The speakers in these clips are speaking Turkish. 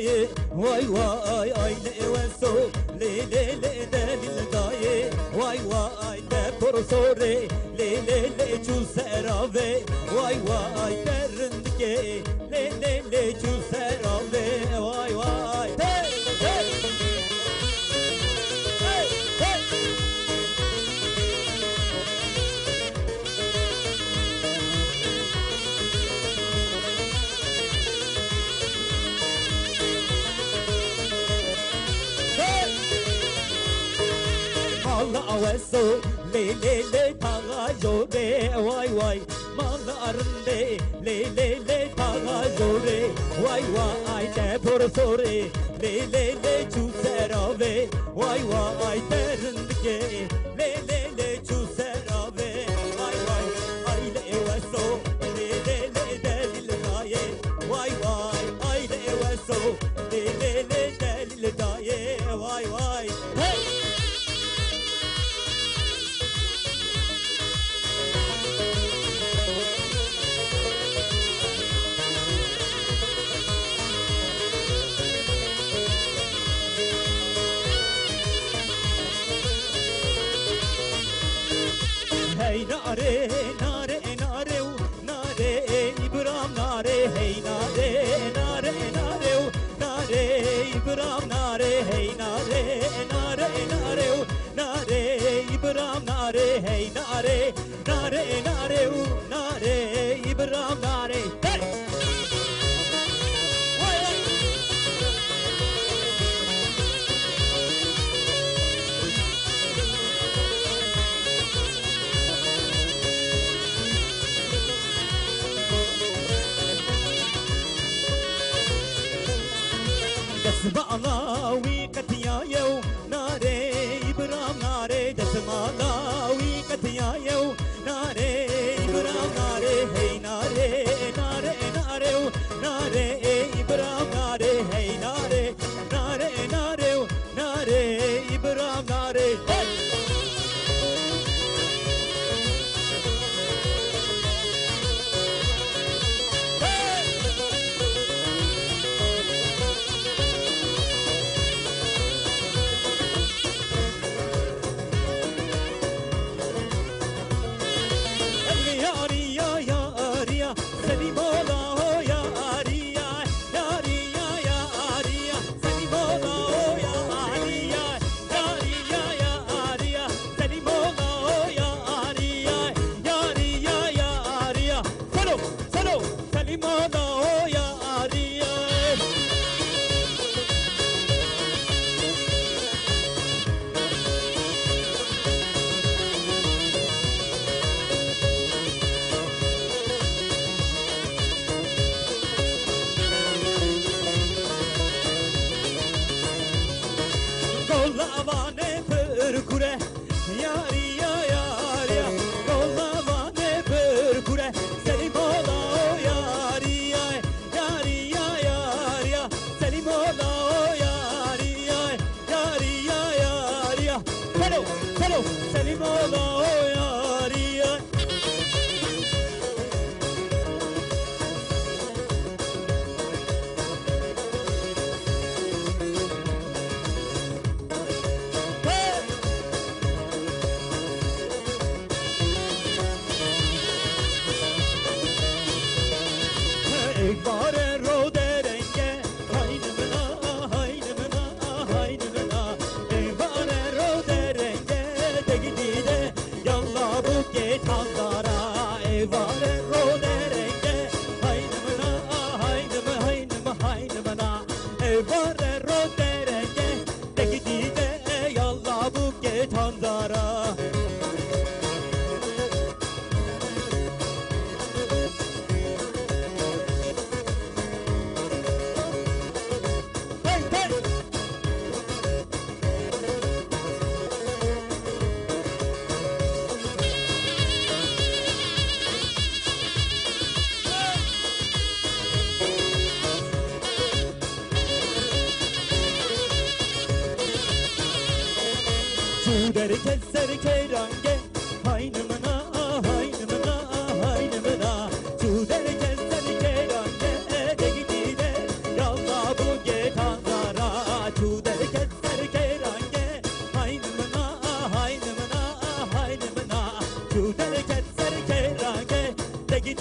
dayı vay vay aile evenso le le le delil dayı vay vay de porosore le le le çuserave vay vay derindike le le le çuserave vay vay hey hey hey hey Malla aveso le le le taga jore vay vay Malla arınde le le le taga jore vay vay de porosore le le le çuserave vay vay derindike le le le çuserave vay vay aile aveso le le le delil daye vay vay aile aveso le le le delil daye vay vay hey Hey nare nare nare nare İbrahim nare hey nare nare nare nare İbrahim nare hey nare nare nare nare İbrahim nare hey nare nare nare nare İbrahim nare hey Desmalawi katiya yo nare İbrahim nare Desmalawi katiya yo nare İbrahim nare hey nare nare nare nare İbrahim nare hey nare nare nare nare İbrahim nare hey Derken serke range haynımına haynımına haynımına Şu derken serke range de gidide yalla bu get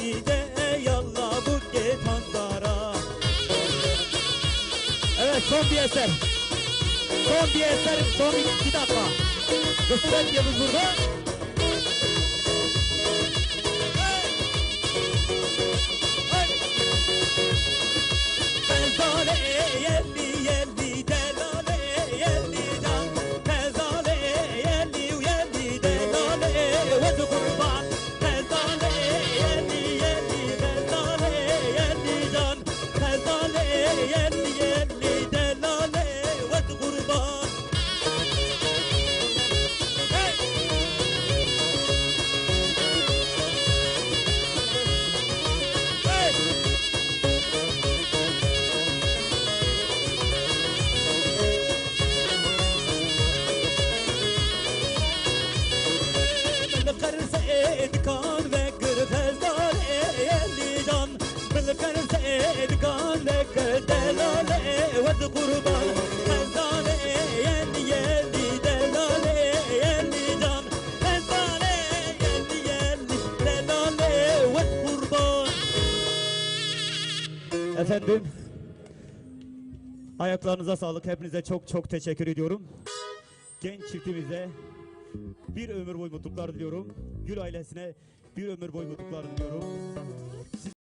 yelli de yalla bu getandara. Evet, son bir eser. Son bir eser, son bir dakika. Kısmet Yıldız burada. Tezale yelli yelli delale yelli can. Tezale yelli yelli delale ve kurban. Tezale yelli yelli delale yelli can. Tezale yelli yelli delale ve kurban. Kan ve kır tezdan elli can. Bilkar edkan ve kır delale ve kurban. Tezdan elli elli delale elli can. Tezdan elli elli delale ve kurban. Efendim, ayaklarınıza sağlık. Hepinize çok çok teşekkür ediyorum. Genç çiftimize bir ömür boyu mutluluklar diliyorum. Gül ailesine bir ömür boyu mutluluklar diliyorum.